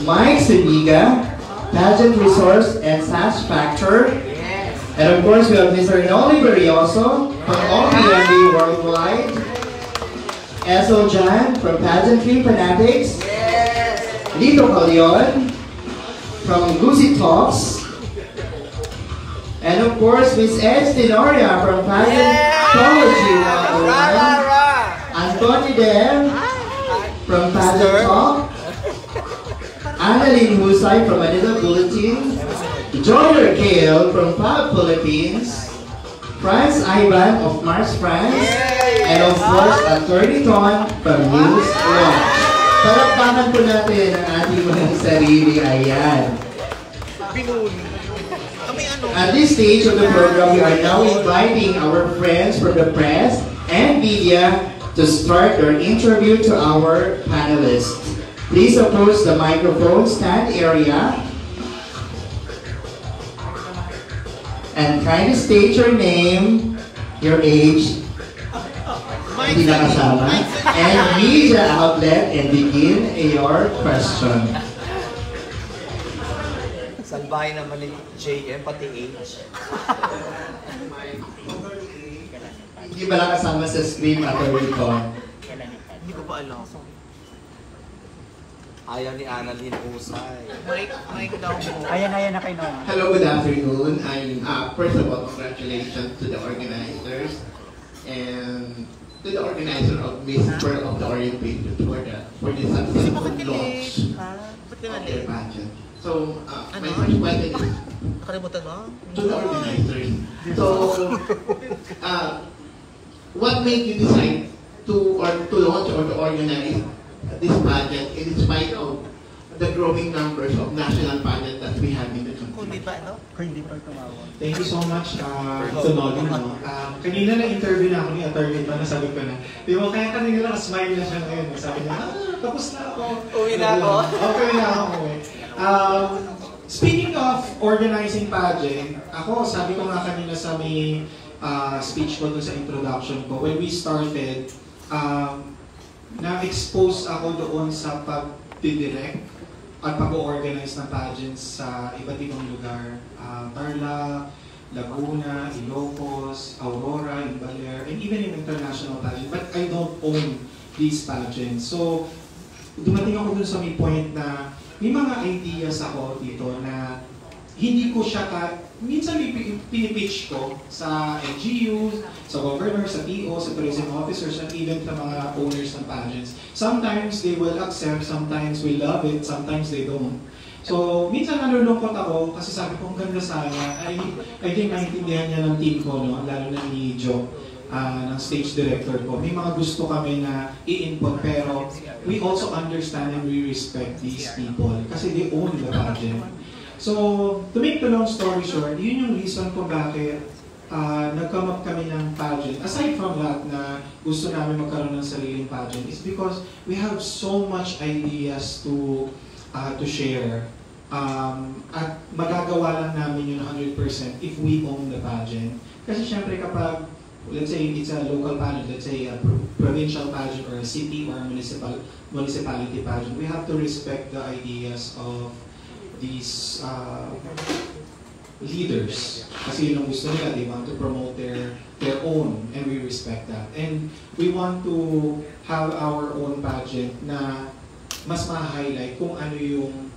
Mike Siniga, Pageant Resource and Sash Factor. And of course, we have Mr. Noli Berrioso from OPMB Worldwide. Esso Jan from Pageantry Fanatics. Lito Calion from Goosey Talks. And of course, Miss Ed Tenoria from Pageantology 101. Anthony Dem from Pageant Talk. Annalyn Husay from Manila Bulletin. Joyer Kale from Fab Philippines. Franz Ivan of Mars France. And of course, Attorney Ton from News Watch. Palakpakan po natin ang ating mga sarili. Ayan. At this stage of the program, we are now inviting our friends from the press and media to start their interview to our panelists. Please approach the microphone stand area and kindly state your name, your age, hindi na kasama, and media outlet, and begin your question. Salbahay naman ni JM, pati age. Hindi ba lang kasama sa screen at Rico? Hindi ko pa alam. Ayaw ni Annalyn Husay. Mike daw mo. Ayan na kayo. Hello, good afternoon. First of all, congratulations to the organizers and to the organizer of Miss Pearl of the Orient Patriot for the successful launch of their pageant. So, my first question is to the organizers. So, what made you decide to launch or to organize this pageant in spite of the growing numbers of national pageants that we have in the country? Thank you so much, Sonoli. Kanina na-interview na ako ni Attorney pa, nasabi ko na. Di ba, kaya kanina lang smile na siya ngayon. Sabi niya, tapos na ako. Uwi na ako. Okay na ako. Speaking of organizing pageant, ako, sabi ko nga kanina sa may speech ko sa introduction ko, when we started, na-expose ako doon sa pag-direct at pag-organize ng pageants sa iba't ibang lugar. Tarlac, Laguna, Ilocos, Aurora, Baler, and even in international pageants. But I don't own these pageants. So, dumating ako dun sa may point na may mga ideas ako dito na hindi ko siya minsan pinipitch ko sa LGU, sa governor, sa PO, sa tourism officers, and even sa mga owners ng pageants. Sometimes they will accept, sometimes we love it, sometimes they don't. So, minsan nalulungkot ako kasi sabi ko, ang ganda sana. I think maintindihan niya ng team ko, no? Lalo na ni Joe, ng stage director ko. May mga gusto kami na i-input, pero we also understand and we respect these people kasi they own the pageant. So, to make the long story short, yun yung reason kung bakit nag-come up kami ng pageant. Aside from that na gusto namin magkaroon ng sariling pageant, is because we have so much ideas to share. At magagawa lang namin yun 100% if we own the pageant. Kasi syempre kapag, let's say it's a local pageant, let's say a provincial pageant or a city or a municipality pageant, we have to respect the ideas of these leaders. Kasi yun ang gusto nila, they want to promote their own, and we respect that. And we want to have our own pageant na mas ma-highlight kung ano yung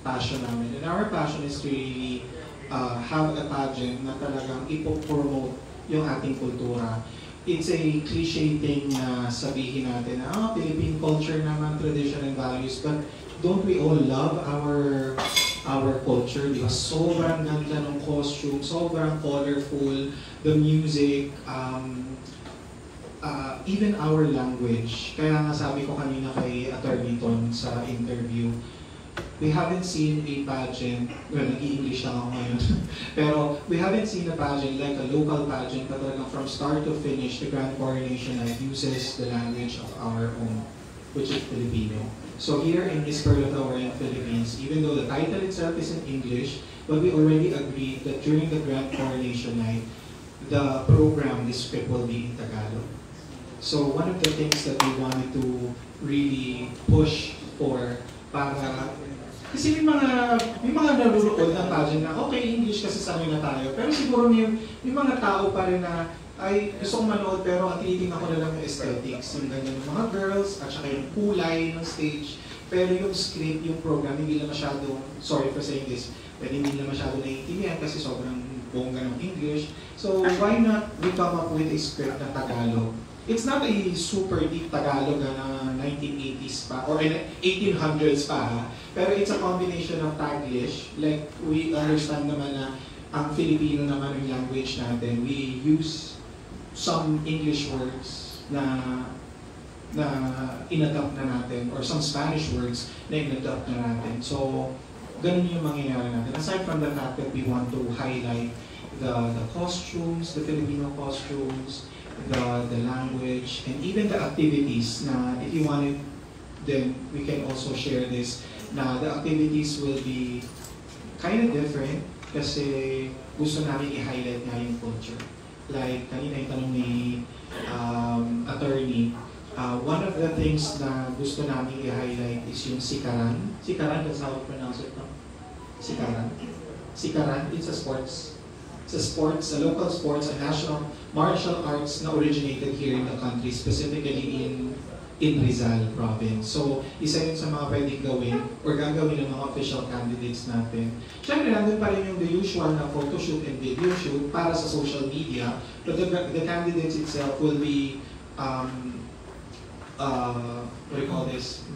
passion namin. And our passion is to really have a pageant na talagang ipopromote yung ating kultura. It's a cliche thing na sabihin natin na Philippine culture naman, tradition and values, but don't we all love our culture? Di ba? Sobrang ganda ng costume, sobrang colorful, the music, even our language. Kaya nga sabi ko kanina kay Attorney Ton sa interview, we haven't seen a pageant, well, nag-i-English lang ako ngayon, pero we haven't seen a pageant like a local pageant that from start to finish, the Grand Coronation Night uses the language of our own, which is Filipino. So here in Miss Pearl of the Orient Philippines, even though the title itself is in English, but we already agreed that during the Grand Coronation Night, the program, the script will be in Tagalog. So one of the things that we wanted to really push for para Kasi may mga naruroon ng pageant na okay, English kasi sanay na tayo. Pero siguro may mga tao pa rin na ay gusto kong manood pero ang tinitingnan ko na lang yung aesthetics, yung ganyan ng mga girls, at saka yung kulay ng stage. Pero yung script, yung program, hindi na masyado, sorry for saying this, pero hindi na masyado naiintindihan kasi sobrang bongga ng English. So why not we come up with a script na Tagalog? It's not a super deep Tagalog na 1980s pa, or 1800s pa ha? Pero it's a combination of Taglish. Like, we understand naman na ang Filipino naman yung language natin. We use some English words na inadapt na natin, or some Spanish words na inadapt na natin. So, ganun yung mangyayari natin. Aside from the fact that we want to highlight the costumes, the Filipino costumes, the language, and even the activities na if you wanted, then we can also share this. Na the activities will be kind of different kasi gusto namin i-highlight nga yung culture. Like, kanina yung tanong ni attorney, one of the things na gusto namin i-highlight is yung sikaran. Sikaran, that's how you pronounce it, no? Sikaran. Sikaran, it's a sports. It's a sports, a local sports, a national martial arts na originated here in the country, specifically in Rizal province. So, isa yun sa mga pwedeng gawin or gagawin ng mga official candidates natin. Siyempre, nandun pa rin yung the usual na photo shoot and video shoot para sa social media, but the candidates itself will be, what do you call this,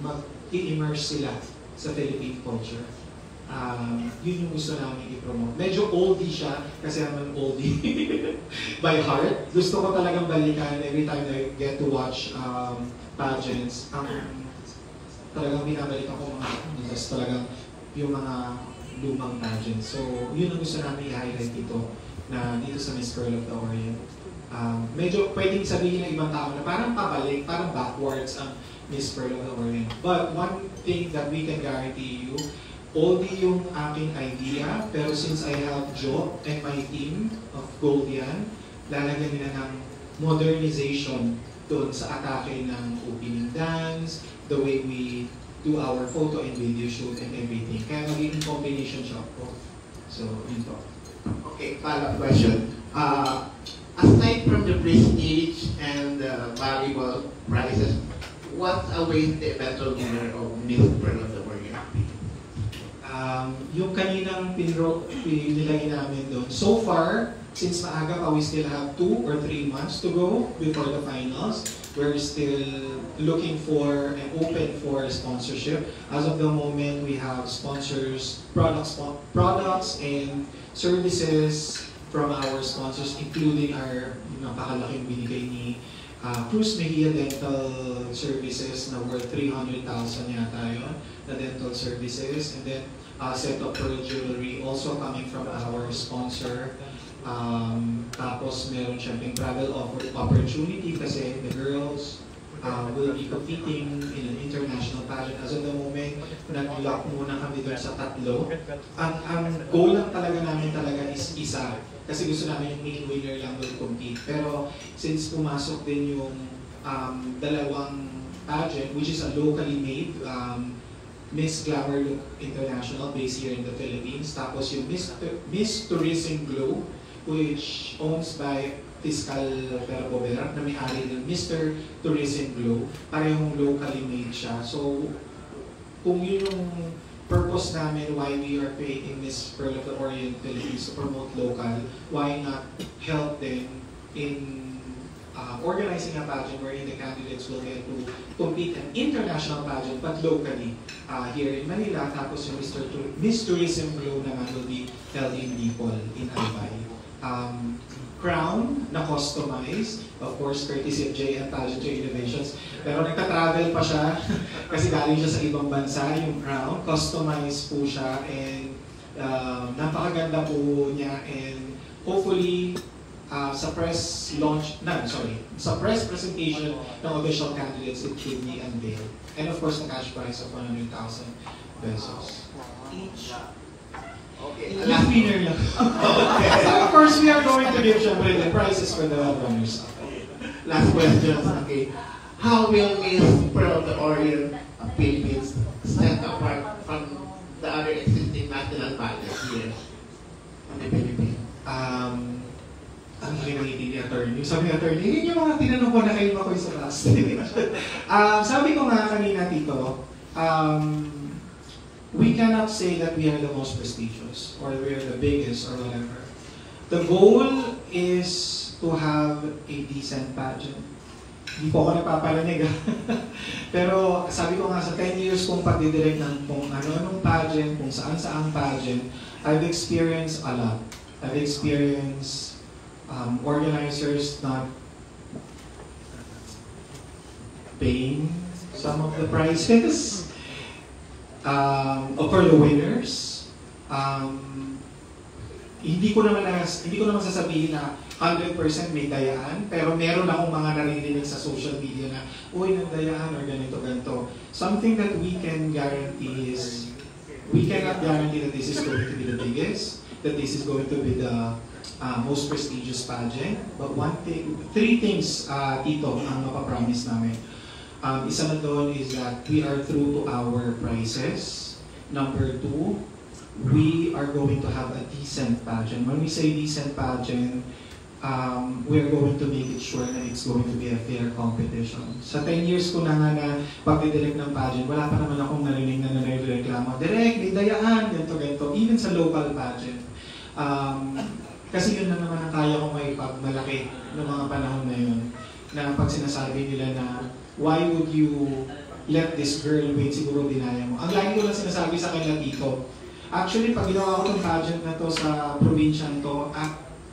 mag-i-immerse sila sa Philippine culture. Yun yung gusto namin i-promote. Medyo oldie siya, kasi naman oldie by heart. Gusto ko talagang balikan every time I get to watch pageants. Talagang binabalikan ko talagang yung mga lumang pageants. So, yun ang gusto namin i-highlight dito na dito sa Miss Pearl of the Orient. Medyo pwedeng sabihin ng ibang tao na parang pabalik, parang backwards ang Miss Pearl of the Orient. But one thing that we can guarantee you, oldie yung aking idea, pero since I have Joe and my team of Goldian, lalagyan nila ng modernization doon sa atake ng opening dance, the way we do our photo and video shoot and everything. Kaya magiging combination siya po. So, yun po. Okay, follow-up question. Aside from the prestige and the valuable prizes, what's await the eventual winner of Miss Pearl of the Orient? Yung kaninang nilagay namin doon. So far, since maaga pa, we still have 2 or 3 months to go before the finals. We're still looking for and open for sponsorship. As of the moment, we have sponsors, products and services from our sponsors, including our napakalaking binigay ni Cruz Mejia Dental Services na worth 300,000 yata yun, na dental services. And then set of pearl jewelry also coming from our sponsor. Tapos meron siyempre travel opportunity kasi the girls will be competing in an international pageant. As of the moment, nag-lock muna kami doon sa 3. Ang goal lang talaga namin is isa. Kasi gusto namin yung main winner lang will compete. Pero since pumasok din yung dalawang pageant, which is a locally made, Miss Glamour Look International based here in the Philippines. Tapos yung Miss Tourism Globe, which owns by Fiscal Perbover, na may-ari ng Mr. Tourism Globe. Parehong locally made siya. So, kung yun yung purpose namin why we are creating Miss Pearl of the Orient Philippines to promote local, why not help them in organizing a pageant wherein the candidates will get to compete an international pageant but locally here in Manila. Tapos yung Miss Tourism Globe naman will be held in Bicol, in Albay. Crown na customized, of course, courtesy of JM Pageantry Innovations. Pero nagta-travel pa siya kasi galing siya sa ibang bansa, yung crown. Customized po siya and napakaganda po niya and hopefully sa press launch, sa press presentation ng official candidates, it will be unveiled. And of course, the cash prize of 100,000 pesos. Each. Okay. Last winner lang. So of course, we are going to give syempre the prizes for the runners. Last question. Okay. How will Miss Pearl of the Orient Philippines stand apart from sabi ng attorney, yun yung mga tinanong ko na kayo ako sa class. Sabi ko nga kanina, Tito, we cannot say that we are the most prestigious or we are the biggest or whatever. The goal is to have a decent pageant. Hindi po ako nagpapalanig. Pero sabi ko nga sa 10 years kong pagdidirect ng kung ano-anong pageant, kung saan-saang pageant, I've experienced a lot. I've experienced organizers not paying some of the prices for the winners. Hindi ko naman sasabihin na 100% may dayaan, pero meron akong mga naririnig sa social media na, uy, nagdayaan or ganito. Something that we can guarantee is, we cannot guarantee that this is going to be the biggest, that this is going to be the most prestigious pageant. But three things, Tito, ang mapapromise namin. Isa na doon is that we are true to our prices. Number 2, we are going to have a decent pageant. When we say decent pageant, we are going to make it sure that it's going to be a fair competition. Sa 10 years ko na nga na pagdidirect ng pageant, wala pa naman akong narinig na nare-reklamo. Direct, may dayaan, ganito. Even sa local pageant. Kasi yun na naman ang kaya kong may pagmalaki ng mga panahon na yun. Na pag sinasabi nila na, why would you let this girl win? Siguro dinaya mo. Ang lagi ko lang sinasabi sa kanila, Tito. Actually, pag ginawa ko ng pageant na to sa probinsya to,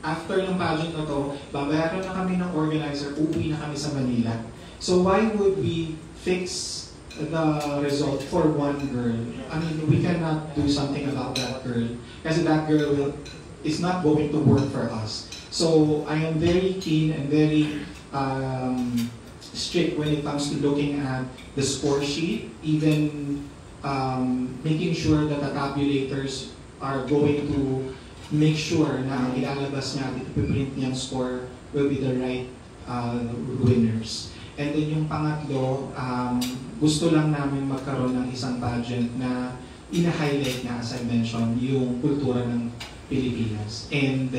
after ng pageant na to, babayaran na kami ng organizer, uuwi na kami sa Manila. So why would we fix the result for one girl? I mean, we cannot do something about that girl. Kasi that girl is not going to work for us. So I am very keen and very strict when it comes to looking at the score sheet, even making sure that the tabulators are going to make sure na ang ilalabas niya at ipiprint niyang score will be the right winners. And then yung pangatlo, gusto lang namin magkaroon ng isang pageant na ina-highlight na, as I mentioned, yung kultura ng Pilipinas. And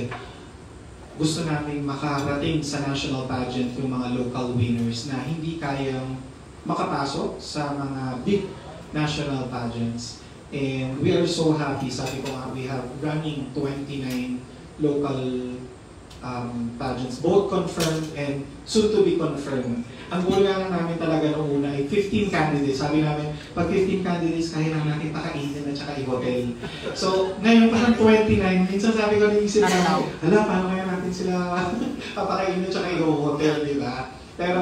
gusto namin makarating sa national pageant yung mga local winners na hindi kayang makapasok sa mga big national pageants. And we are so happy, sabi ko nga, we have running 29 local pageants, both confirmed and soon to be confirmed. Ang goal nga lang namin talaga noong una ay 15 candidates. Sabi namin, pag 15 candidates, kaya lang natin pakainin at saka i-hotel. So, ngayon parang 29, minsan sabi ko naisip na, paano kaya natin sila papakainin at saka i-hotel, di ba? Pero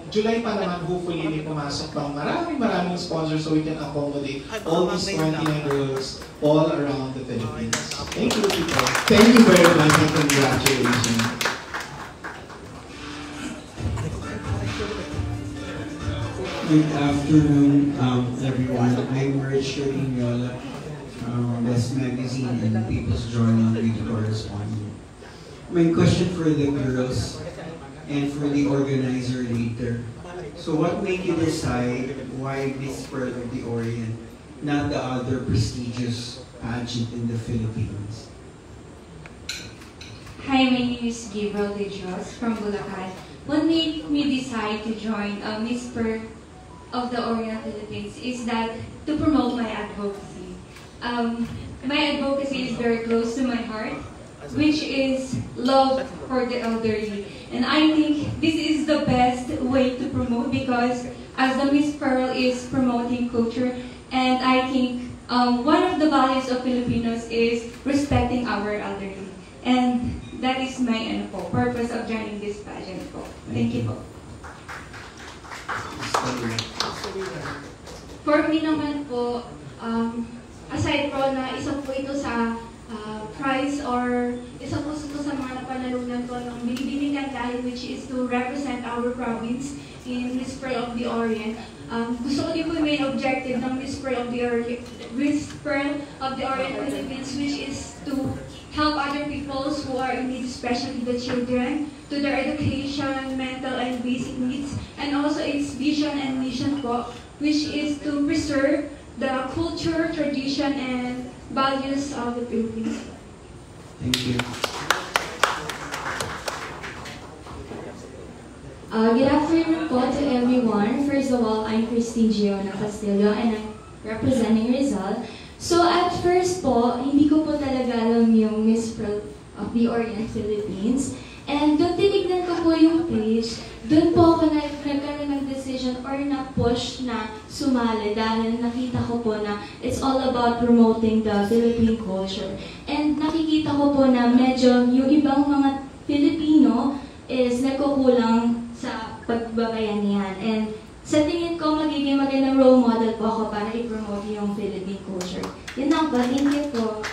July pa naman, hopefully may pumasok pang maraming sponsors so we can accommodate all these 29 girls all around the Philippines. Thank you, people. Thank you very much and congratulations. Good afternoon, everyone. I'm Richard Ignola from Best Magazine and People's Journal Beauty Correspondent. My question for the girls and for the organizer later. So what made you decide why Miss Pearl of the Orient, not the other prestigious pageant in the Philippines? Hi, my name is Gabriel De Dios from Bulacan. What made me decide to join Miss Pearl of the Orient Philippines is that to promote my advocacy. My advocacy is very close to my heart, which is love for the elderly. And I think this is the best way to promote because as the Miss Pearl is promoting culture, and I think one of the values of Filipinos is respecting our elderly. And that is my purpose of joining this pageant po. Thank you po. For me naman po, aside po na isa po ito sa prize or isa po ito sa mga napanalunan ko ng Binibining Kanlahi, which is to represent our province in Miss Pearl of the Orient. Gusto ko din po yung main objective ng Miss Pearl of the Orient Philippines, which is to help other peoples who are in need, especially the children, to their education, mental and basic needs, and also its vision and mission po, which is to preserve the culture, tradition, and values of the Philippines. Thank you. Good afternoon po to everyone. First of all, I'm Christine Giona Castillo and I'm representing Rizal. So at first po, hindi ko po talaga alam yung Miss Pearl of the Orient Philippines. And doon tinignan ko po yung page, doon po ako nagkaroon ng decision or na-push na sumali dahil nakita ko po na it's all about promoting the Philippine culture. And nakikita ko po na medyo yung ibang mga Filipino is nagkukulang sa pagbabayanihan. And sa tingin ko, magiging magandang role model po ako para i-promote yung Philippine culture. Yun lang po. Thank you po.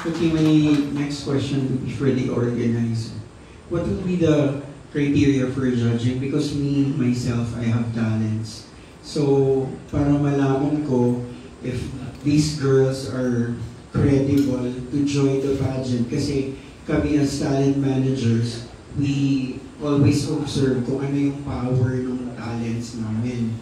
Okay, my next question would be for the organizer. What will be the criteria for judging? Because me, myself, I have talents. So, para malaman ko if these girls are credible to join the pageant. Kasi kami as talent managers, we always observe kung ano yung power ng talents namin.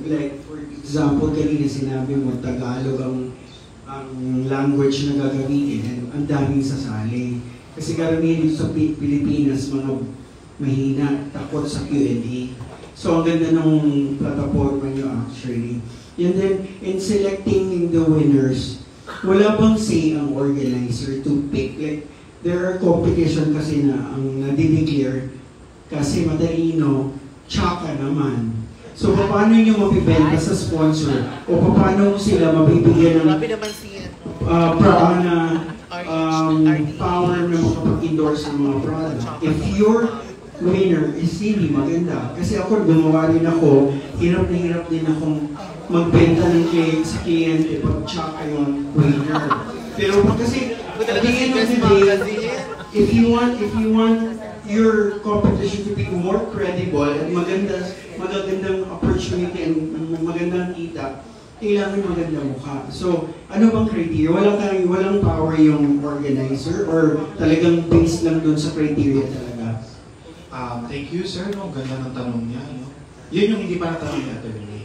Like, for example, kanina sinabi mo, Tagalog ang language na gagamitin, and ang daming sasali. Kasi karamihan dito sa Pilipinas, mga mahina, takot sa Q&A. So, ang ganda ng platforma nyo actually. And then, in selecting the winners, wala bang say ang organizer to pick? Like, there are competition kasi na ang nadideclare kasi matalino, tsaka naman. So, paano nyo mapibenta sa sponsor? O paano sila mabibigyan ng power na makapag-endorse ng mga product? If your winner is really maganda, kasi ako gumawa rin ako, hirap na hirap din akong magbenta ng sa kliyente pag tsaka yung winner. Pero kasi, at the end of the day, if you want your competition to be more credible at magandang opportunity and magandang kita, kailangan magandang mukha. So, ano bang criteria? Walang power yung organizer or talagang based lang dun sa criteria talaga? Thank you, sir. No? Ganda ng tanong niya. No? Yun yung hindi pa natanong ni attorney.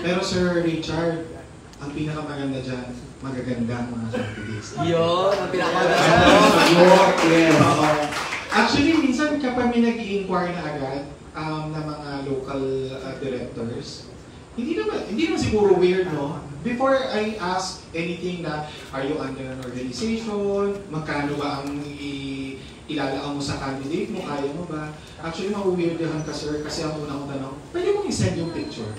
Pero Sir Richard, ang pinakamaganda dyan, magaganda ang mga candidates. Yun, ang pinakamaganda. Actually, minsan kapag may nag-i-inquire na agad ng mga local directors, hindi naman siguro weird, no? Before I ask anything na, are you under an organization? Magkano ba ang ilalaan mo sa candidate mo? Kaya mo ba? Actually, ma-weirdahan ka, sir, kasi ang unang tanong, pwede mong i-send yung picture.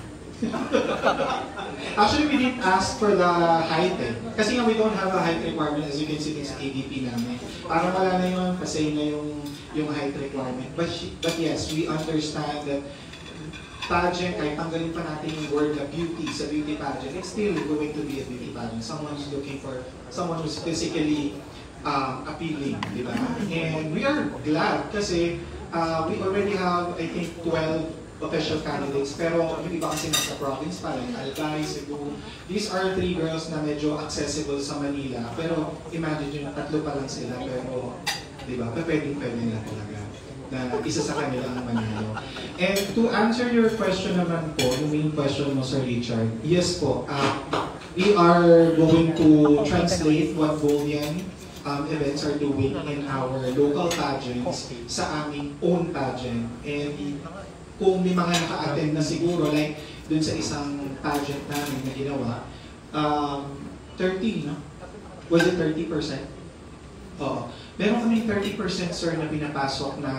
Actually, we didn't ask for the height eh. Kasi nga we don't have a height requirement, as you can see sa ADP namin. Parang wala na yun, kasi na yung height requirement. But yes, we understand that pageant, kahit tanggalin pa natin yung word na beauty sa beauty pageant, it's still going to be a beauty pageant. Someone who's looking for someone who's physically appealing, di ba? And we are glad kasi we already have, I think, 12 official candidates, pero yung iba kasi nasa province pa, like Albay, Cebu. These are 3 girls na medyo accessible sa Manila, pero imagine yun, 3 pa lang sila, pero, di ba, pwedeng na talaga na isa sa kanila ang manalo. And to answer your question naman po, yung main question mo, Sir Richard, yes po, we are going to translate what Bolian events are doing in our local pageants sa aming own pageant. And kung may mga naka-attend na siguro, like dun sa isang pageant namin na ginawa, 30, no? Was it 30%? Oo. Meron kami 30%, sir, na pinapasok na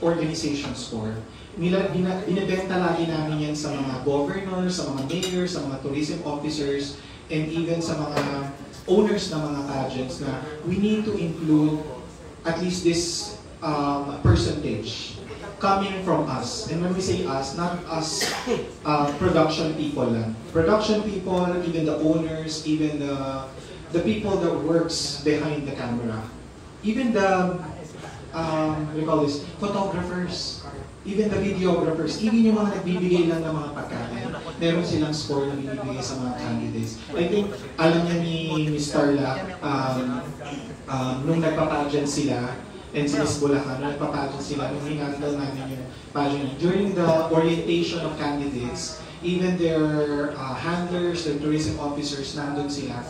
organization score. Binibenta lagi namin yan sa mga governors, sa mga mayors, sa mga tourism officers, and even sa mga owners ng mga pageants na we need to include at least this percentage coming from us. And when we say us, not us production people lang. Production people, even the owners, even the people that works behind the camera. Even the, we call this, photographers, even the videographers, even yung mga nagbibigay lang ng mga pagkain, meron silang score na binibigay sa mga candidates. I think, alam niya ni Ms. Starla, nung nagpa-pageant sila, and si Ms. Bulacan, nagpa-pageant sila, nung hinandal namin yung pageant. During the orientation of candidates, Even their handlers, their tourism officers, nandun sila.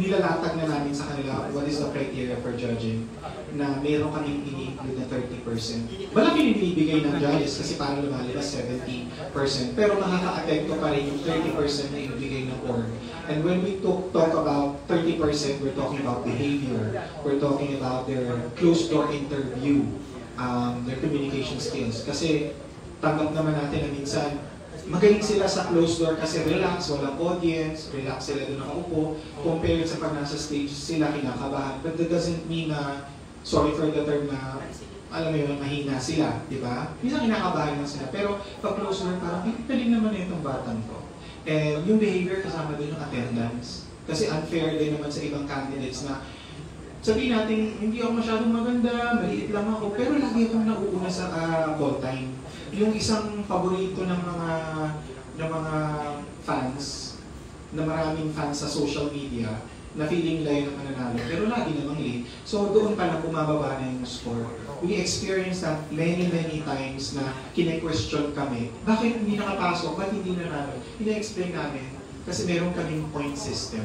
Nilalatag na namin sa kanila what is the criteria for judging, na meron kaming ini-include na 30%. Malaki yung binibigay ng judges kasi para lumalabas 70%, pero makaka-apekto pa rin yung 30% na ibigay ng org. And when we talk about 30%, we're talking about behavior, we're talking about their closed-door interview, their communication skills. Kasi tanggap naman natin na minsan, magaling sila sa closed door kasi relax, walang audience, relax sila doon nakaupo, compared sa pag nasa stage sila kinakabahan. But that doesn't mean na, sorry for the term na, alam mo yun, mahina sila, di ba? Minsan kinakabahan lang sila, pero pag closed door parang, galing naman na itong batang to. And yung behavior kasama doon yung attendance. Kasi unfair din naman sa ibang candidates na, sabihin natin, hindi ako masyadong maganda, maliit lang ako, pero lagi akong nauuna sa call time. Yung isang paborito ng mga fans, na maraming fans sa social media, na feeling nila yun ang mananalo, pero lagi namang late. So doon pa lang bumababa na yung score. We experienced that many times na kine-question kami, bakit hindi nakapasok, bakit hindi nanalo? Ina-explain namin, kasi meron kaming point system.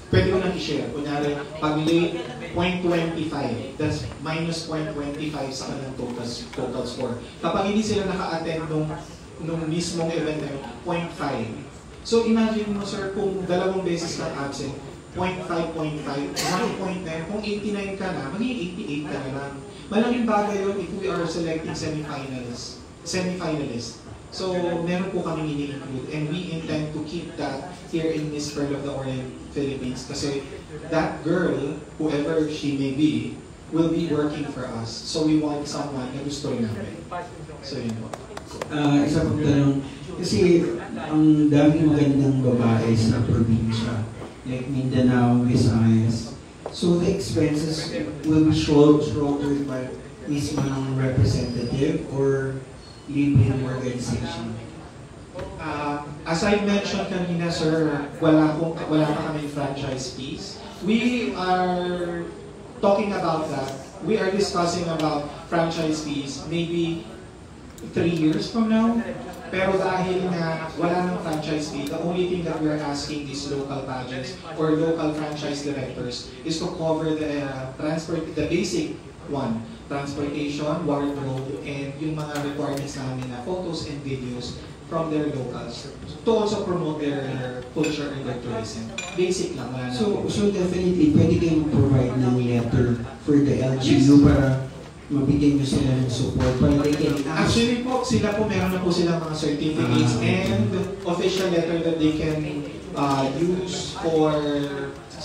Pwede ko nang i-share. Kunyari, pag late, 0.25. That's minus 0.25 sa kanilang total score. Kapag hindi sila naka-attend nung mismong event na yun, 0.5. So imagine mo, sir, kung 2 beses kang absent, 0.5, 1 point na yun. Kung 89 ka na, magiging 88 ka na lang. Malaking bagay yun if we are selecting semi-finalists. So, meron po kami ini-include and we intend to keep that here in Miss Pearl of the Orient Philippines kasi that girl, whoever she may be, will be working for us. So, we want someone na gusto rin namin. So, yun po. Isa pang tanong, kasi ang daming magandang babae sa probinsya, like Mindanao, Visayas. So, the expenses will be shouldered by mismo ng representative or libreng organization? As I mentioned kanina, sir, wala pa kami franchise fees. We are talking about that. We are discussing about franchise fees maybe 3 years from now. Pero dahil nga wala ng franchise fee, the only thing that we are asking these local pageants or local franchise directors is to cover the basic one. Transportation, wardrobe, and yung mga requirements namin na photos and videos from their locals to also promote their culture and their tourism. Basic lang. Wala So definitely, pwede kayong provide ng letter for the LGU para mabigyan nyo sila ng support para they can ask. Actually po, sila po meron na po silang mga certificates and official letter that they can use for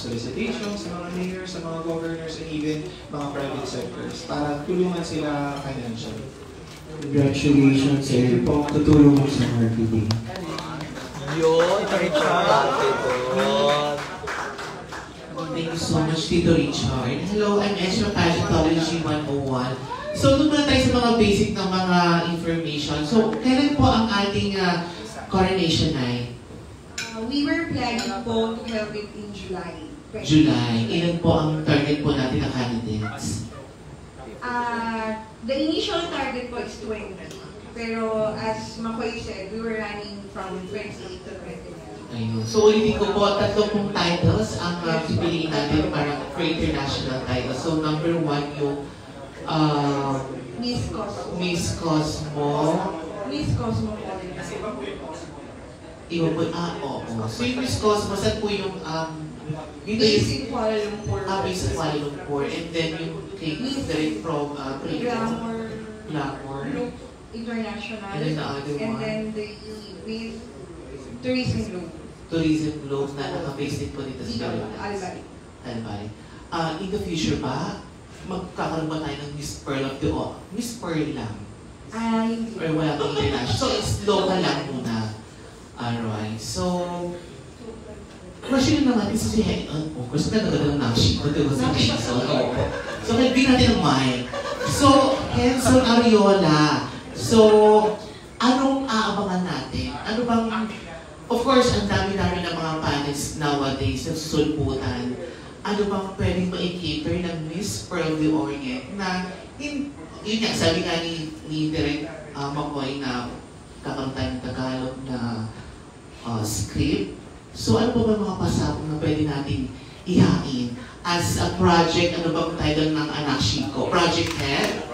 solicitations sa mga mayors, sa mga governors, and even mga private sectors para tulungan sila financially. Congratulations, sir. Tutulong mo sa RPD. Yun, Richard. Thank you so much, Tito Richard. Hello, I'm Ezra Pageantology 101. So, doon muna tayo sa mga basic na mga information. So, kailan po ang ating coronation night? We were planning po to have it in July. July. Ilan po ang target po natin na candidates? The initial target po is 20. Pero as Makoy said, we were running from 28 to 29. Ayun. So, ulitin ko po, 3 pong titles ang pipiliin natin para for international titles. So, number 1 yung Miss Cosmo. Miss Cosmo. Miss Cosmo po. Iba po, oo. So, yung Miss Cosmo, saan po yung Basic Kuala Lumpur. Basic Kuala Lumpur. And then yung direct from Glamour. Look International. And then the other and one. then with Tourism Loop. Tourism Globe na naka-base din po dito Dito, sa Pilipinas. Albay. Albay. In the future ba, magkakaroon ba tayo ng Miss Pearl of the Miss Pearl lang? Hindi. Or wala pang international? So, it's local lang muna. Alright. So, question na natin si Hazel. Of course, nagaganda ng Nakshi. Ito si Hazel. So, nagbihin natin ang mic. So, Hazel Ariola. So, anong aabangan natin? Ano bang, of course, ang dami-dami ng mga panels nowadays na susulputan. Ano bang pwedeng ma-cater ng Miss Pearl de Orient na, yun nga, sabi nga ni Direk Makoy na kakaroon tayo ng Tagalog na script. So ano pa ba mga pasabog na pwede natin ihain as a project, ano bang title ng anak Chico? Project Head?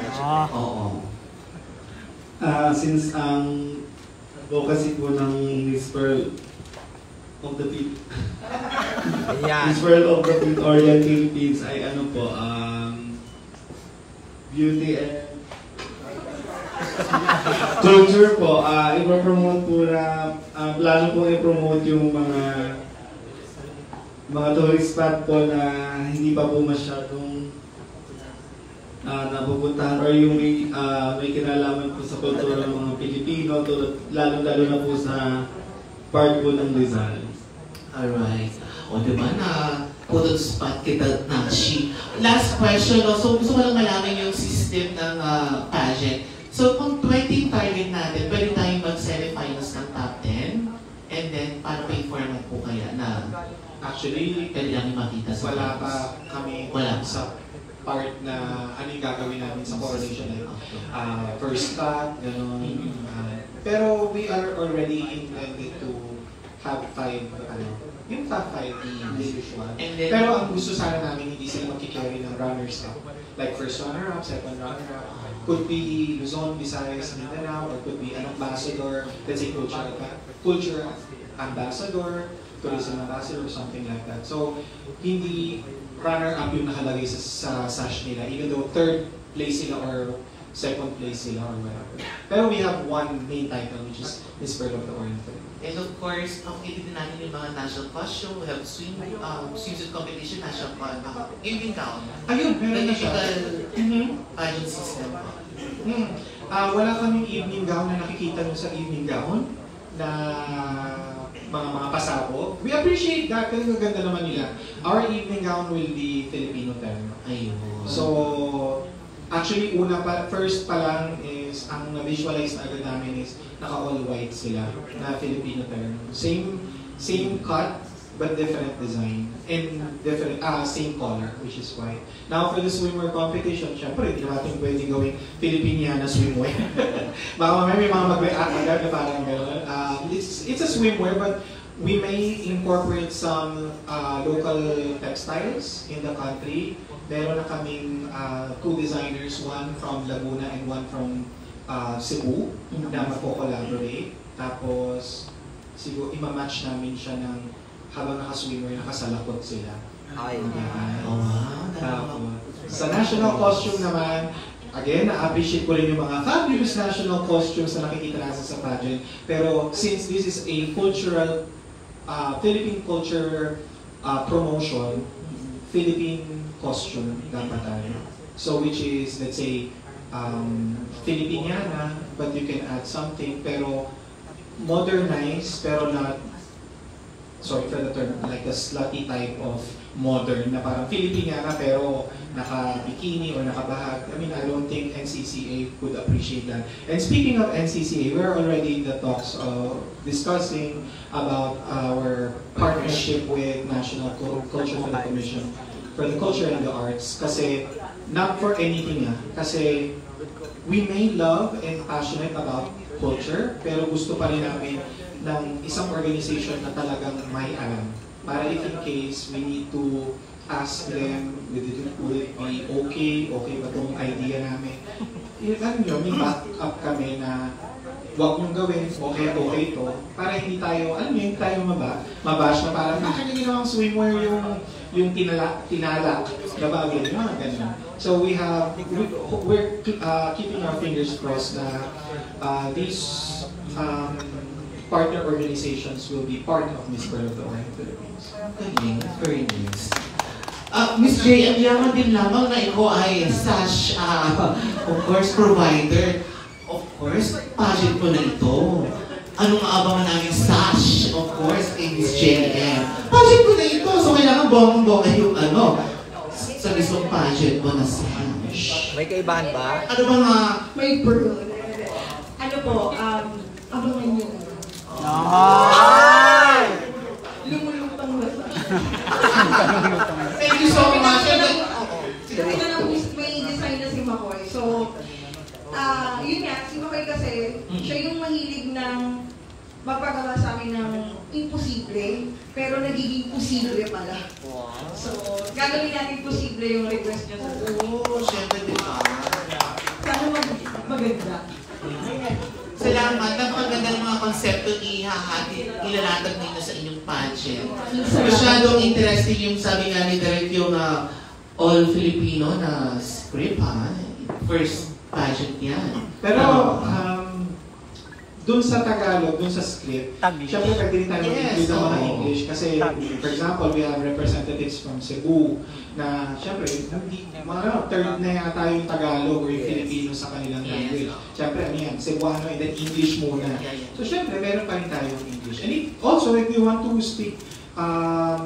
Oo. Since ang advocacy po ng Miss Pearl of the Miss Pearl of the Orient Philippines ay ano po, beauty and culture po. I-promote po na, plano po i-promote yung mga tourist spot po na hindi pa po masyadong napupuntahan or yung may kinalaman po sa kultura ng mga Pilipino, lalo-lalo na po sa part po ng Rizal. Alright. O diba na put on spot kita, Nakshi. Last question, so gusto ko lang malaman yung system ng pageant. So kung 20 target natin, pwede tayong mag-semi-finals ng top 10? And then, paano pa yung format po kaya na Actually, pwede lang makita sa wala pa kami sa part na ano yung gagawin namin sa coronation, like first cut, gano'n. Pero we are already intended to have 5, yung top 5, the usual. Pero ang gusto sana namin, hindi sila magkikarry ng runners-up. Like first runner-up, second runner-up. Could be Luzon, Visayas, Mindanao, or could be an ambassador, let's say culture ambassador, tourism ambassador, or something like that. So, hindi runner-up yung nakalagay sa sash nila, even though third place sila or second place sila or whatever. Pero we have one main title, which is Miss Pearl of the Orient. And of course, din natin yung mga national costume, we have swimsuit competition, national evening gown. Ayun, meron na siya. Pageant system. Wala kaming evening gown na nakikita nyo sa evening gown na mga pasabog. We appreciate that kasi maganda naman nila. Our evening gown will be Filipino term. Ayun. So, actually, first pa lang is, ang na-visualize na agad namin is naka-all white sila na Filipino term. Same cut, but different design. And different, same color, which is white. Now, for the swimwear competition, syempre, hindi natin pwede gawing Filipiniana swimwear. Baka mamaya may mga mag-react agad na parang gano'n. It's a swimwear, but we may incorporate some local textiles in the country. Meron na kaming 2 designers, one from Laguna and one from Cebu, na magko-collaborate. Tapos, siguro, ima-match namin siya ng habang naka-swimmer, nakasalakot sila. Sa national costume naman, again, na-appreciate ko rin yung mga fabulous national costumes na nakikita natin sa pageant. Pero since this is a cultural, Philippine culture promotion, Philippine costume dapat tayo. So which is, let's say, Filipiniana, but you can add something, pero modernized, pero not, sorry for the term, like a slutty type of modern na parang Filipiniana pero naka-bikini or naka-bahag. I mean, I don't think NCCA could appreciate that. And speaking of NCCA, we're already in the talks of discussing about our partnership with National Culture for the Commission for the Culture and the Arts. Kasi, not for anything kasi we may love and passionate about culture, pero gusto pa rin namin ng isang organization na talagang may alam. Para if in case we need to ask them, would it be okay ba itong idea namin? Alam nyo, may back up kami na huwag niyong gawin, okay ito, para hindi tayo, alam nyo, hindi tayo mabash na parang, bakit hindi ginawang swimwear yung tinala na bagay, yung mga ganun. So we're keeping our fingers crossed na these partner organizations will be part of Miss Pearl of the Orient Philippines. Galing, very nice. Miss J, ang yaman din lamang na ikaw ay sash, of course, provider. Of course, pageant mo na ito. Anong maabangan namin sash, of course, kay Miss JM? Pageant mo na ito, so kailangan bonggang-bongga yung sa mismong pageant mo na sash. May kaibahan ba? Ano ba nga? May pearl. Ano po, abangan nyo. Lumulutang ba? Thank you so much. May design na si Makoy. So, yun nga, si Makoy kasi, siya yung mahilig na posible pala. So, gagawin natin posible yung request nyo sa Oo, syempre, di ba? Sana maganda. Salamat. Napakaganda ng mga konsepto ilalatag ninyo sa inyong pageant. Masyadong interesting yung sabi nga ni Derek yung all-Filipino na script, ha? First pageant yan. Pero, dun sa Tagalog, dun sa script, syempre pag din tayo mag-include ng mga English. Kasi, for example, we have representatives from Cebu na, syempre, third na yata yung Tagalog or yung Filipino sa kanilang language. Syempre, ano yan, Cebuano and then English muna. So, syempre, meron pa rin tayong English. And also, if you want to speak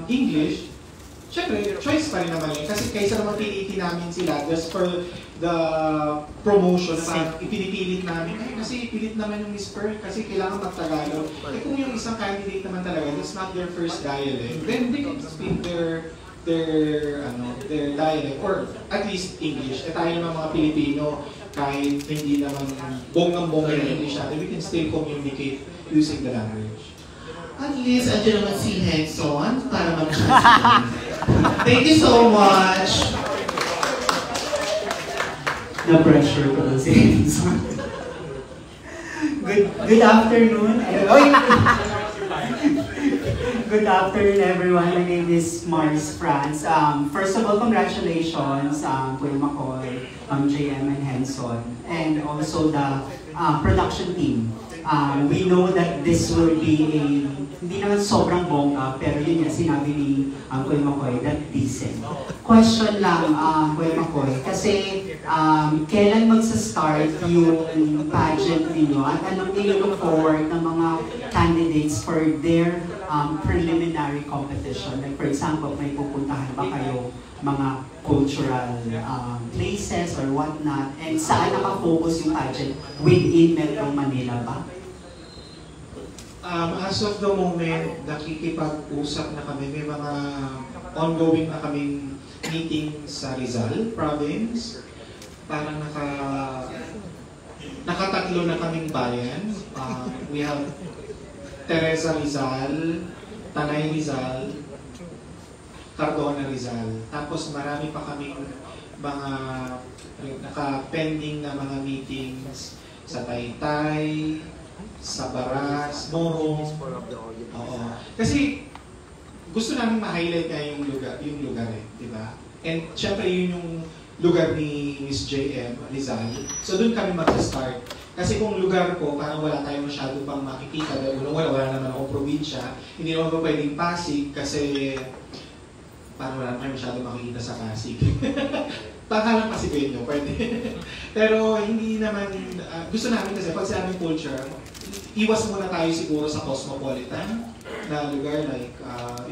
English, syempre, choice pa rin naman yun. Kasi kaysa naman pilitin namin sila just for the promotion, na ipinipilit namin. Kasi pilit naman yung Miss Pearl kasi kailangan mag-Tagalog. Kung yung isang candidate naman talaga, that's not their first dialect, then they can speak their dialect or at least English. Tayo naman mga Pilipino, kahit hindi naman bonggang-bongga yung English natin, we can still communicate using the language. At least, andyan naman si Henson para mag-chance. Thank you so much. No pressure ko si Henson. Good afternoon. Good afternoon, everyone. My name is Mars Franz. First of all, congratulations, Kuya McCoy, JM and Henson, and also the production team. We know that this will be hindi naman sobrang bongga, pero yun yung sinabi ni Kuya McCoy, that decent. Question lang, Kuya McCoy, kasi kailan magsa-start yung pageant ninyo at anong i-look forward ng mga candidates for their preliminary competition? Like for example, may pupuntahan ba kayo mga cultural places or whatnot? And saan nakafocus yung pageant? Within Metro Manila ba? As of the moment, nakikipag-usap na kami. May mga ongoing na kaming meeting sa Rizal Province. Parang nakatatlo na kaming bayan. We have Teresa Rizal, Tanay Rizal, Cardona Rizal. Tapos marami pa kaming mga naka-pending na mga meetings sa Taytay, sa Baras, Morong. Oo. Kasi gusto namin ma-highlight nga yung lugar eh, di ba? And syempre yun yung lugar ni Miss JM Rizal. So doon kami mag-start. Kasi kung lugar ko, parang wala tayong masyado pang makikita. Dahil wala naman akong probinsya. Hindi naman po pwedeng Pasig kasi parang wala naman masyado makikita sa Pasig. Baka lang Pasigwenyo, pwede. Pero hindi naman, gusto namin kasi pag sinabing culture, iwas muna tayo siguro sa cosmopolitan na lugar like,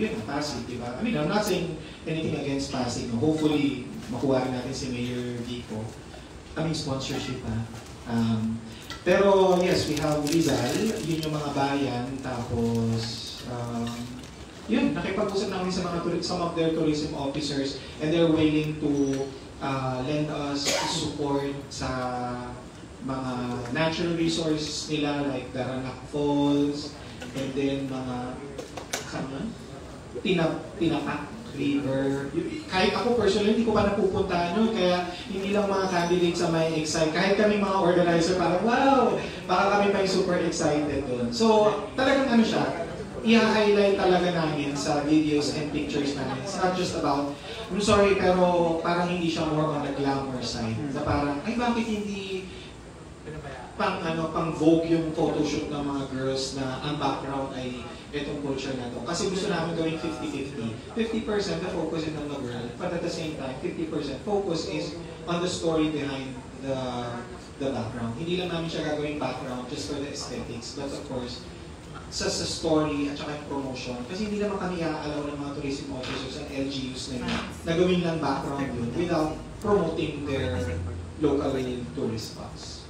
yun, Pasig, di ba? I mean, I'm not saying anything against Pasig. No? Hopefully, makuha rin natin si Mayor Vico. Kaming sponsorship, ha? Pero, yes, we have Rizal. Yun yung mga bayan. Tapos, yun, nakipag-usap namin sa mga some of their tourism officers and they're willing to lend us support sa mga natural resources nila like Daranak Falls and then mga Tinapak River. Kahit ako personally, hindi ko pa napupuntahan yun kaya hindi lang mga candidates sa may excite. Kahit kami mga organizer parang wow! Baka kami pa yung super excited doon. So talagang ano siya, i-highlight talaga namin sa videos and pictures namin. It's not just about, I'm sorry, pero parang hindi siya more on the glamour side. Na parang, ay bakit hindi pang vogue yung photoshoot ng mga girls na ang background ay itong culture na to. Kasi gusto namin gawing 50-50. 50% the focus is on the girl, but at the same time, 50% focus is on the story behind the background. Hindi lang namin siya gagawing background just for the aesthetics, but of course, sa story at saka yung promotion. Kasi hindi naman kami aalaw ng mga tourism officers and LGUs na yun, na gawin lang background yun without promoting their local tourist spots.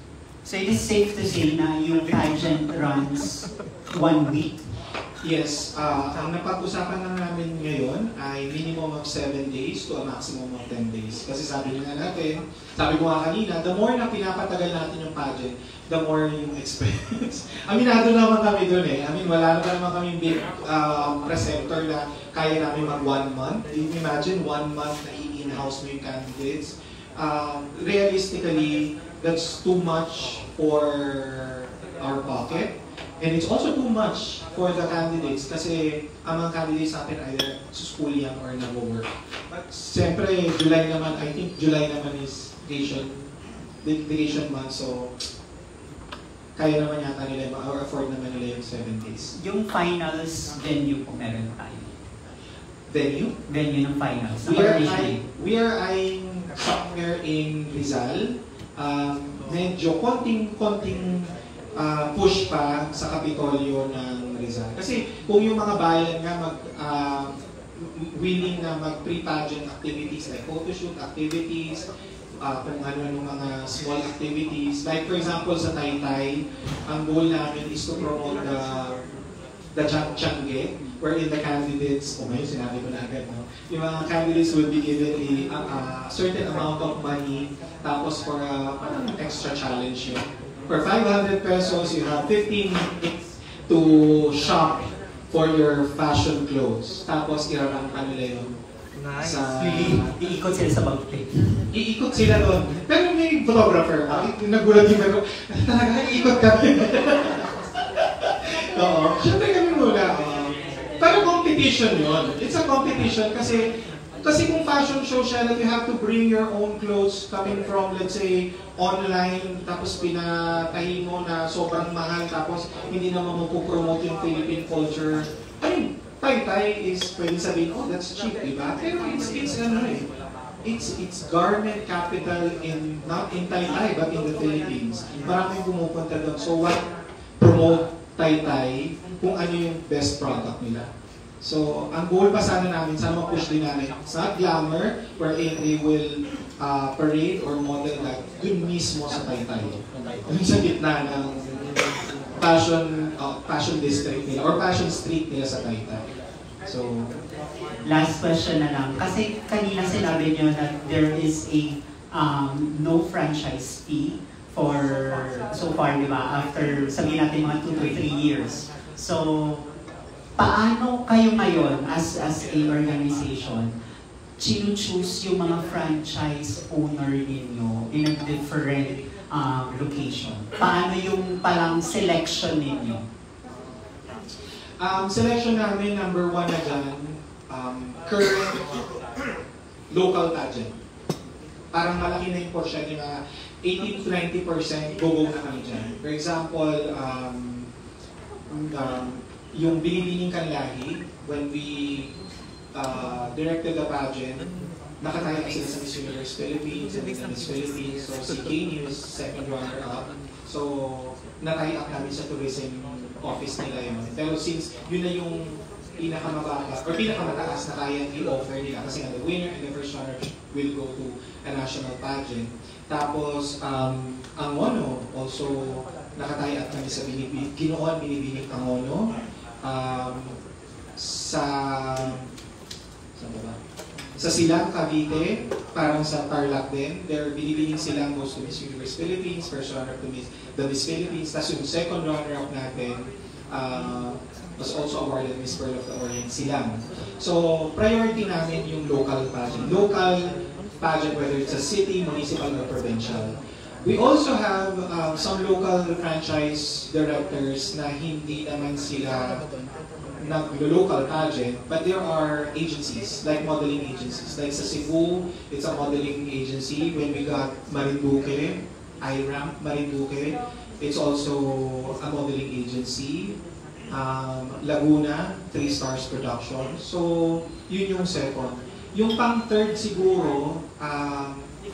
So it is safe to say na yung pageant runs 1 week? Yes, ang napag-usapan lang namin ngayon ay minimum of 7 days to a maximum of 10 days. Kasi sabi nga natin, sabi ko nga kanina, the more na pinapatagal natin yung pageant, the more yung expense. Aminado naman kami dun eh. I mean, wala naman kami big presenter na kaya namin mag 1 month. Imagine 1 month na in-house mo yung candidates. Realistically, that's too much for our pocket. And it's also too much for the candidates kasi ang mga candidates natin either school yan or nag-work. But siyempre, July naman, I think July naman is vacation month, so kaya naman yata nila, or afford naman nila yung 7 days. Yung finals venue po meron tayo. Venue? Venue ng finals. We are eyeing somewhere in Rizal. Medyo konting push pa sa Kapitolyo ng Rizal. Kasi kung yung mga bayan nga willing na mag-pre-pageant activities like photoshoot activities, kung ano mga small activities. Like for example sa Taytay, ang goal namin is to promote the Changge, wherein the candidates, ngayon sinabi ko na agad, no? Yung mga candidates will be given a certain amount of money, tapos for parang extra challenge yun. For 500 pesos, you have 15 minutes to shop for your fashion clothes. Tapos, irarang ka nila yun. Nice. Iikot sila sa Bagpay. Iikot sila doon. Pero may photographer. Nagulat yung pero, talaga, iikot kami. Oo. Siyempre kami muna. Pero competition yun. It's a competition kasi kung fashion show siya that you have to bring your own clothes coming from, let's say, online, tapos pinatahi mo na sobrang mahal, tapos hindi naman mapupromote yung Philippine culture. I mean, Taytay is pwede sabihin, oh, that's cheap, diba? Pero it's garment capital not in Taytay, but in the Philippines. Maraming pumupunta doon. So what promote Taytay kung ano yung best product nila? So, ang goal pa sana namin, sana ma-push din namin sa glamour, wherein they will parade or model that dun mismo sa Taytay. Dun sa gitna ng fashion district nila or fashion street nila sa Taytay. So, last question na lang. Kasi kanina sinabi nyo that there is a no franchise fee for so far, di ba? After, sabihin natin mga 2 to 3 years. So, paano kayo ngayon as a organization choose yung mga franchise owner ninyo in a different location? Paano yung parang selection ninyo? Selection namin, number 1 na dyan, current local pageant. Parang malaki na yung portion, yung 18 to 90% go na kami dyan. For example, yung Binibining Kanlahi, when we directed the pageant, nakatayo sila sa Miss Universe Philippines and Miss Philippines. So si Kane was second runner-up. So natayo namin sa tourism office nila yun. Pero since yun na yung pinakamababa or pinakamataas na kayang i-offer nila, kasi nga the winner and the first runner will go to a national pageant. Tapos ang Angono, also nakatayo kami sa Ginoon Binibining Angono. Sa Silang, Cavite, parang sa Tarlac din, they're Binibining Silang goes to Miss Universe Philippines, first runner to the Miss Philippines, tapos yung second runner-up natin was also awarded Miss Pearl of the Orient, Silang. So, priority namin yung local pageant. Local pageant, whether it's a city, municipal, or provincial. We also have some local franchise directors na hindi naman sila nag-local pageant, but there are agencies, like modeling agencies. Like sa Cebu, it's a modeling agency. When we got Marinduque, IRAMP Marinduque, it's also a modeling agency. Laguna, 3 Stars Production. So, yun yung second. Yung pang-third siguro,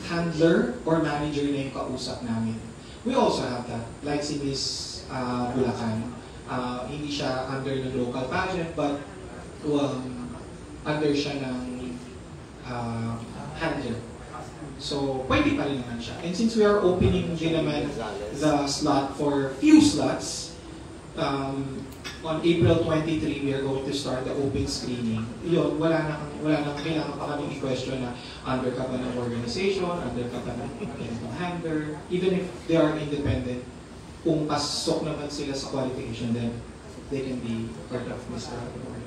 handler or manager na yung kausap namin. We also have that, like si Miss Bulacan. Hindi siya under the local pageant, but under siya ng handler. So, pwede pa rin naman siya. And since we are opening din naman the slot for few slots, on April 23, we are going to start the open screening. Yun, wala na kailangan pa kaming i-question na under ka ba ng organization, under ka ba ng handler, even if they are independent, kung pasok naman sila sa qualification, then they can be part of Mr. Award.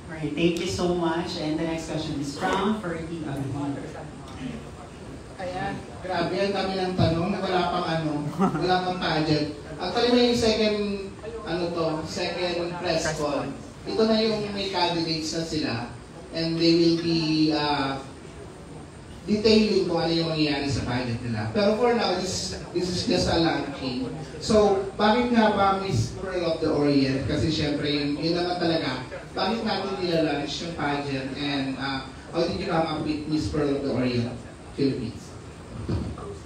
Alright, thank you so much. And the next question is from Fergie Aguilar. Ayan, grabe ang dami ng tanong na wala pang pageant. Actually, may second press call. Ito na yung may candidates na sila and they will be detailing kung ano yung mangyayari sa pageant nila. Pero for now, this is just a launching. So, bakit nga ba Miss Pearl of the Orient? Kasi syempre, yun naman talaga. Bakit natin nila-launch yung pageant and how did you come up with Miss Pearl of the Orient Philippines?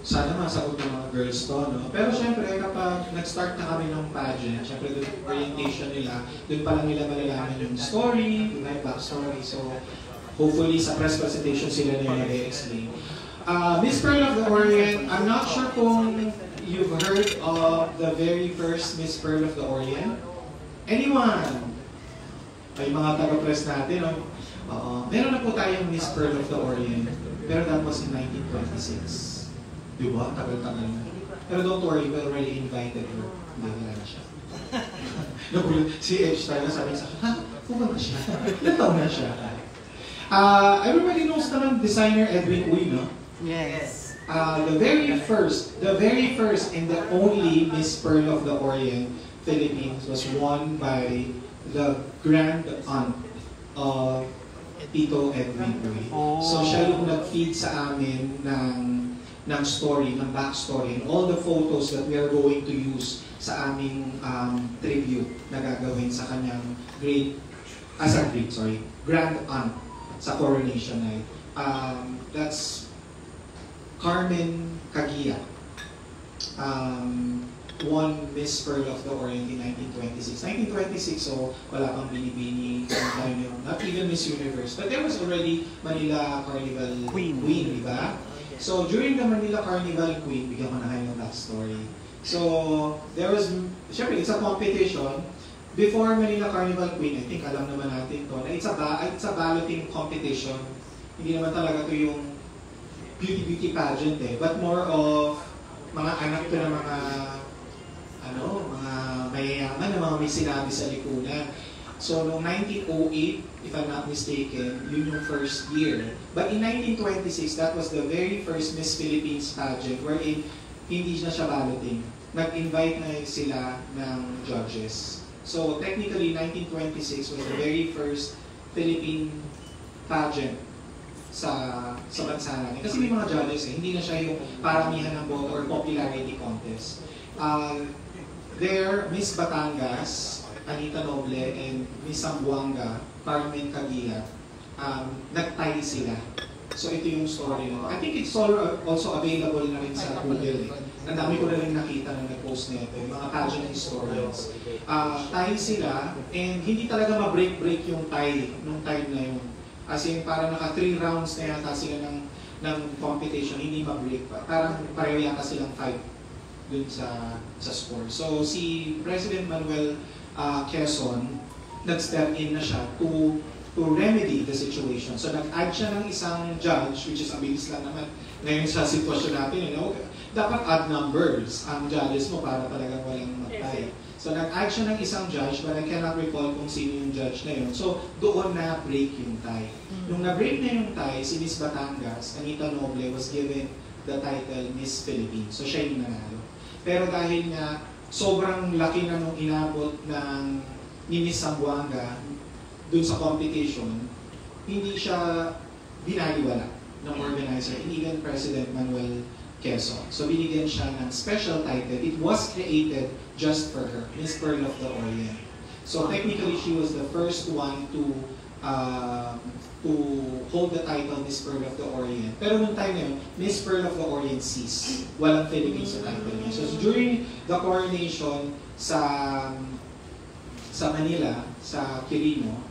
Sana masagot ng mga girls to, no? Pero syempre, kapag nag-start na kami ng pageant, syempre doon orientation nila, doon pa lang nila malalaman yung story, yung backstory. So, hopefully sa press presentation sila na yung nag-explain. Miss Pearl of the Orient, I'm not sure kung you've heard of the very first Miss Pearl of the Orient. Anyone? Ay, mga taga-press natin, no? Meron na po tayong Miss Pearl of the Orient, pero that was in 1926. Diba? Tagal-tagal na. Pero don't worry, we already invited her. Hindi, wala na siya. Si Edge talaga sabi sa akin, ha? Pumunta siya. Ilan taon na siya? Everybody knows naman designer Edwin Uy, no? Yes. The very first and the only Miss Pearl of the Orient Philippines was won by the grand aunt of Tito Edwin Uy. So siya yung nag-feed sa amin ng story, ng backstory, and all the photos that we are going to use sa aming tribute na gagawin sa kanyang grand aunt sa coronation night. That's Carmen Caguia. Won Miss Pearl of the Orient in 1926. 1926, so wala pang binibini, not even Miss Universe. But there was already Manila Carnival Queen, di ba? So during the Manila Carnival Queen, bigyan ko na kayo ng backstory. So there was, syempre it's a competition. Before Manila Carnival Queen, I think alam naman natin to, na it's a balloting competition. Hindi naman talaga to yung beauty pageant but more of mga anak to ng mga mayayaman na mga may sinabi sa lipunan. So noong 1908, if I'm not mistaken, yun yung first year. But in 1926, that was the very first Miss Philippines pageant wherein hindi na siya balloting. Nag-invite na sila ng judges. So technically, 1926 was the very first Philippine pageant sa bansa natin. Kasi may mga judges hindi na siya yung paramihan ng boto or popularity contest. There, Miss Batangas, Anita Noble, and Miss Zamboanga, Carmen Caguia, nag-tie sila. So ito yung story na. I think it's also available na rin sa Google. Ang dami ko na rin nakita na nag-post na ito, yung mga pageant historians. Tie sila, and hindi talaga ma-break yung tie nung time na yun. As in, parang naka 3 rounds na yata sila ng competition, hindi ma-break pa. Parang pareho yata silang fight dun sa score. So si President Manuel Quezon, nag-step in na siya to remedy the situation. So nag-add siya ng isang judge, which is abilis lang naman ngayon sa sitwasyon natin, dapat add numbers ang judges mo para talagang walang matay. So nag-add siya ng isang judge, but I cannot recall kung sino yung judge na yun. So doon na break yung tie. Nung na-break na yung tie, si Miss Batangas, Anita Noble, was given the title Miss Philippines. So siya yung nanalo. Pero dahil nga sobrang laki na nung inabot ni Miss Zamboanga dun sa competition, hindi siya binaliwala ng organizer, and even President Manuel Quezon. So binigyan siya ng special title. It was created just for her, Miss Pearl of the Orient. So technically, she was the first one to hold the title Miss Pearl of the Orient. Pero nung time na yun, Miss Pearl of the Orient ceased. Walang Philippines sa title niya. So during the coronation sa Manila, sa Quirino,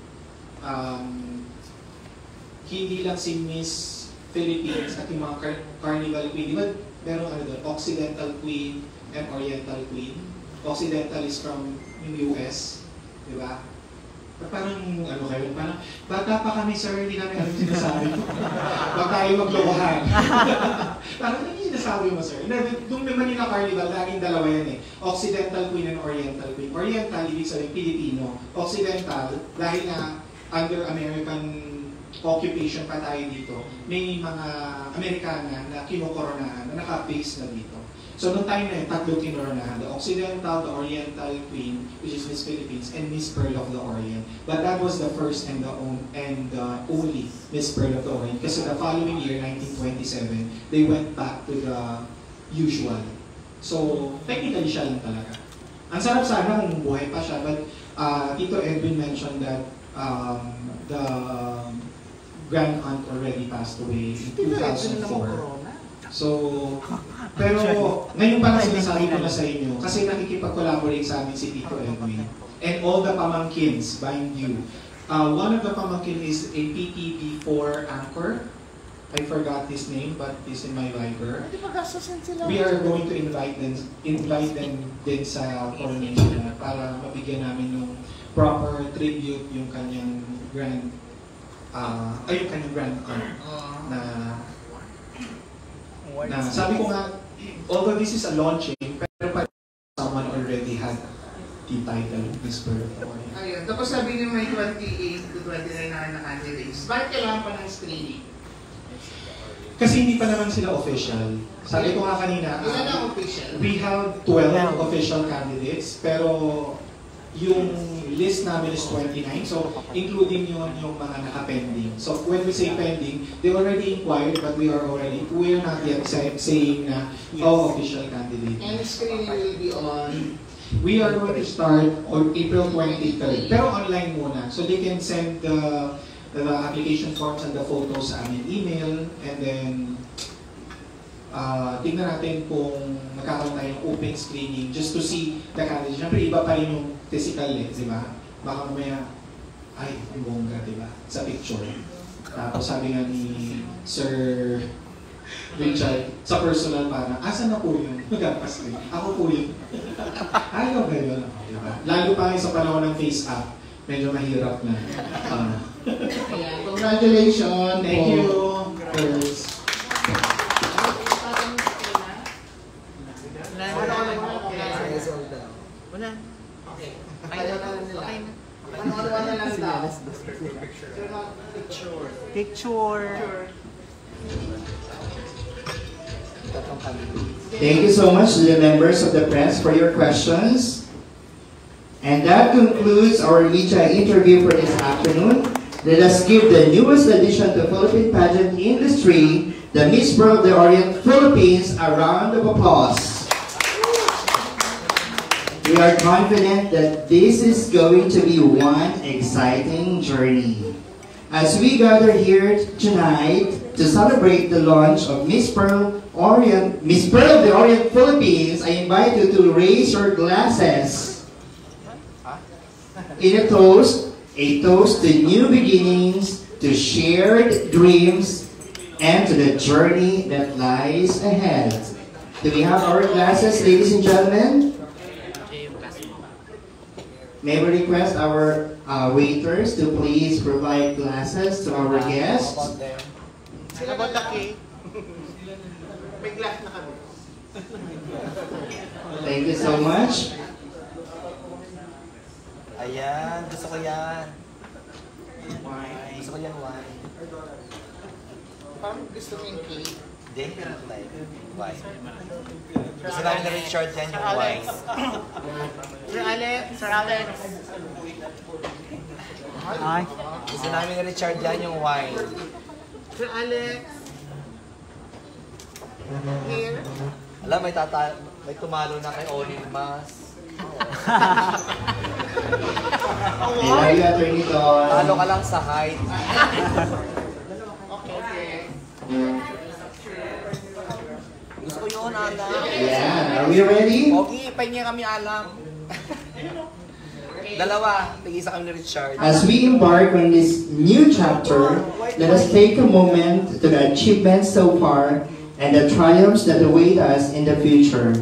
hindi lang si Miss Philippines at yung mga Carnival Queen. Di ba merong doon? Occidental Queen and Oriental Queen. Occidental is from yung US. Di ba? Parang, ano kayo, parang, bata pa kami sir, hindi namin alam sinasabi mo. Huwag tayo maglokohan. Parang, ano yung sinasabi mo sir? Nung Manila Carnival, laging dalawa yan eh. Occidental Queen and Oriental Queen. Oriental, ibig sabihin Pilipino. Occidental, dahil na under American occupation pa tayo dito, may mga Amerikana na kinokoronahan, na naka-base na dito. So, noong time na yun, tatlo kinoronahan. The Occidental, the Oriental Queen, which is Miss Philippines, and Miss Pearl of the Orient. But that was the first and the only Miss Pearl of the Orient. Kasi the following year, 1927, they went back to the usual. So, technically siya lang talaga. Ang sarap sana kung buhay pa siya, but Tito Edwin mentioned that the grand aunt already passed away in 2004. So, pero ngayon pa lang sinasabi ko na sa inyo kasi nakikipag-collaborate sa amin si Tito Edwin and all the pamangkins, mind you. One of the pamangkin is a PTV4 anchor. I forgot his name but he's in my Viber. We are going to invite them din sa coronation para mabigyan namin ng proper tribute yung kanyang grand aunt na sabi ko nga, although this is a launching, pero pa someone already had the title Miss Pearl of the Orient. Ayun, tapos sabi niyo may 28 to 29 na candidates. Bakit kailangan pa ng screening? Kasi hindi pa naman sila official. Sabi ko nga kanina, ilan ang official? We have 12 official candidates, pero yung list namin is 29, so including yun yung mga naka-pending. So when we say pending, they already inquired but we are not yet saying na, official candidate. And the screening will be on? We are going to start on April 23rd, pero online muna. So they can send the application forms and the photos sa aming email, and then tingnan natin kung magkakaroon tayo ng open screening just to see the candidates. Siyempre, iba pa rin yung physical di ba? Baka mamaya, ay, ang bongga, di ba? Sa picture. Tapos sabi nga ni Sir Richard, sa personal parang, asan na po yun? Mag-screen. Ako po yun. Ayaw ba yun? Diba? Lalo pa sa panahon ng face app, medyo mahirap na. Congratulations! Thank you, girls. Picture. Thank you so much to the members of the press for your questions. And that concludes our media interview for this afternoon. Let us give the newest addition to Philippine pageant industry, the Miss Pearl of the Orient Philippines, a round of applause. We are confident that this is going to be one exciting journey. As we gather here tonight to celebrate the launch of Miss Pearl of the Orient Philippines, I invite you to raise your glasses in a toast to new beginnings, to shared dreams, and to the journey that lies ahead. Do we have our glasses, ladies and gentlemen? May we request our waiters to please provide glasses to our guests. Sila ba laki? May glass na kami. Thank you so much. Ayan, gusto ko yan. Gusto ko yan, wine. Parang gusto mo yung cake? Hindi, like, wine. Gusto namin na Richard yan yung wine. Sir Alex! Sir Alex! Ay. Gusto namin na Richard yan yung wine. Sir Alex! Here? Alam, may tumalo na kay Olive Mas. I love you, Attorney Don. Talo ka lang sa height. Okay. Gusto ko yun, Alam. Yeah, are we ready? Okay, pahingi kami alam. Dalawa, tig-isa kami ni Richard. As we embark on this new chapter, let us take a moment to the achievements so far and the triumphs that await us in the future.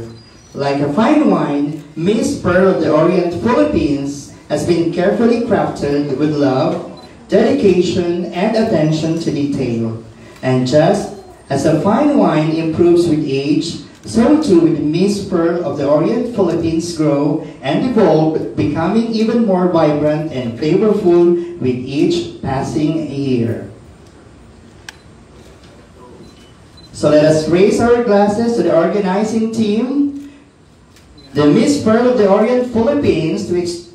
Like a fine wine, Miss Pearl of the Orient Philippines has been carefully crafted with love, dedication, and attention to detail. And just as a fine wine improves with age, so too will Miss Pearl of the Orient Philippines grow and evolve, becoming even more vibrant and flavorful with each passing year. So let us raise our glasses to the organizing team, the Miss Pearl of the Orient Philippines, to its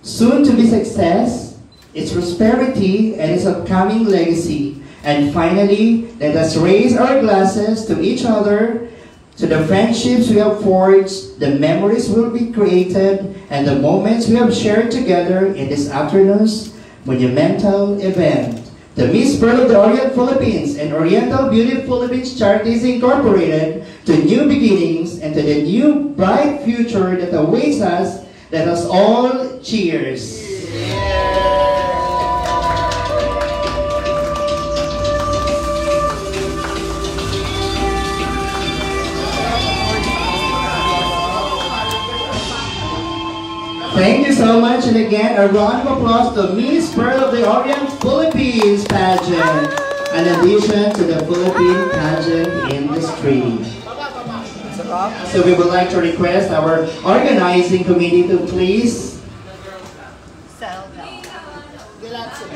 soon-to-be success, its prosperity, and its upcoming legacy. And finally, let us raise our glasses to each other, to the friendships we have forged, the memories will be created, and the moments we have shared together in this afternoon's monumental event. The Miss Pearl of the Orient Philippines and Oriental Beauty Philippines Charities Incorporated, to new beginnings and to the new bright future that awaits us. Let us all cheers. Thank you so much, and again, a round of applause to Miss Pearl of the Orient Philippines pageant, in addition to the Philippine pageant industry. So we would like to request our organizing committee to please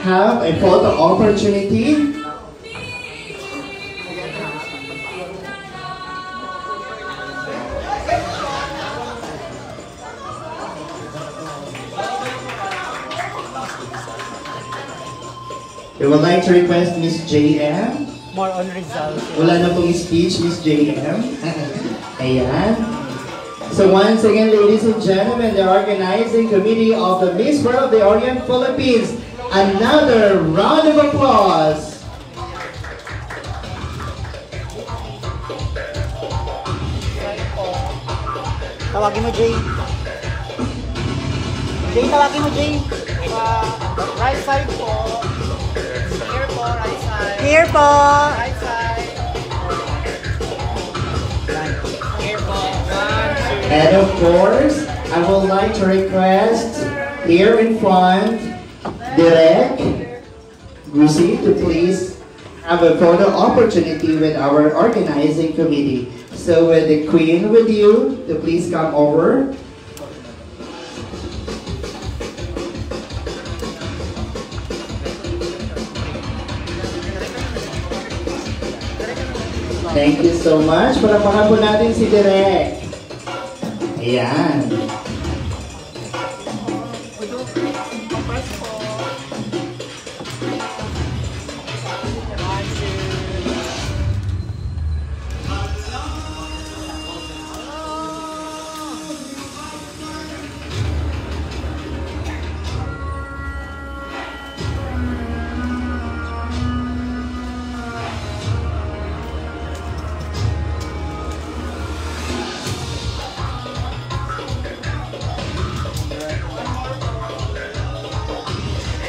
have a photo opportunity. We would like to request Miss JM. More on results. Wala na pong speech, Miss JM. Ayan. So once again, ladies and gentlemen, the organizing committee of the Miss World of the Orient Philippines, another round of applause. Tawagin mo, Jay. Jay, tawagin mo, Jay. Right side po. Here po, right side. Here po. Right side. Here po. 1, 2. And of course, I would like to request here in front, Direk Gusi, to please have a photo opportunity with our organizing committee. So with the Queen with you, to please come over. Thank you so much. Palakpakan po natin si Direk. Ayan.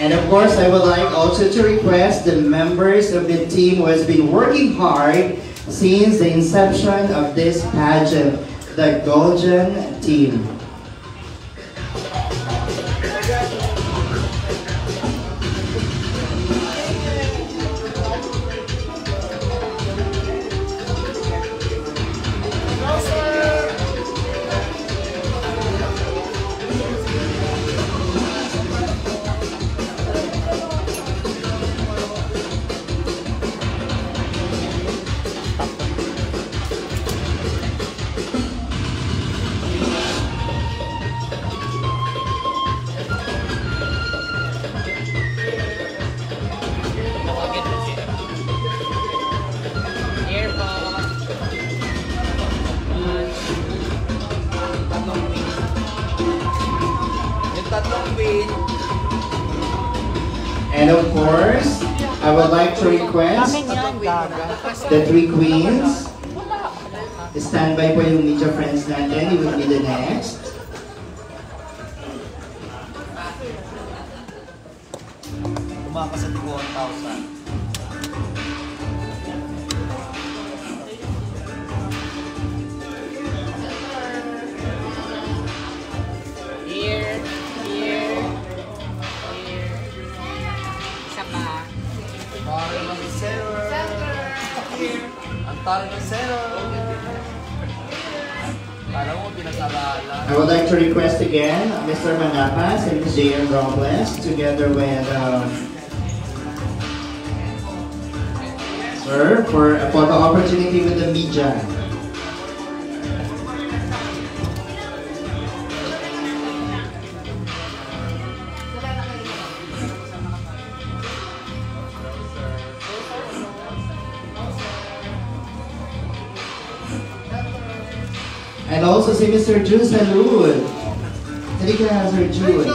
And of course, I would like also to request the members of the team who has been working hard since the inception of this pageant, the Golden Team. And of course, I would like to request the 3 queens. Stand by po yung media friends natin. You will be the next. Kumaka sa 1,000. Here, here. I would like to request again Mr. Manapas and Ms. J.M. Robles together with sir for a photo opportunity with the media. And also si Mr. June Salud. Halika, Sir June.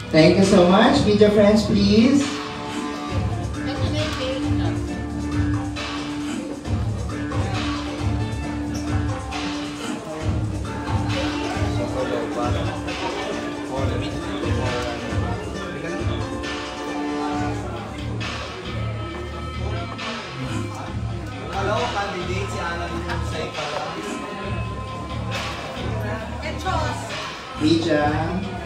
Thank you so much. Media friends, please. Media.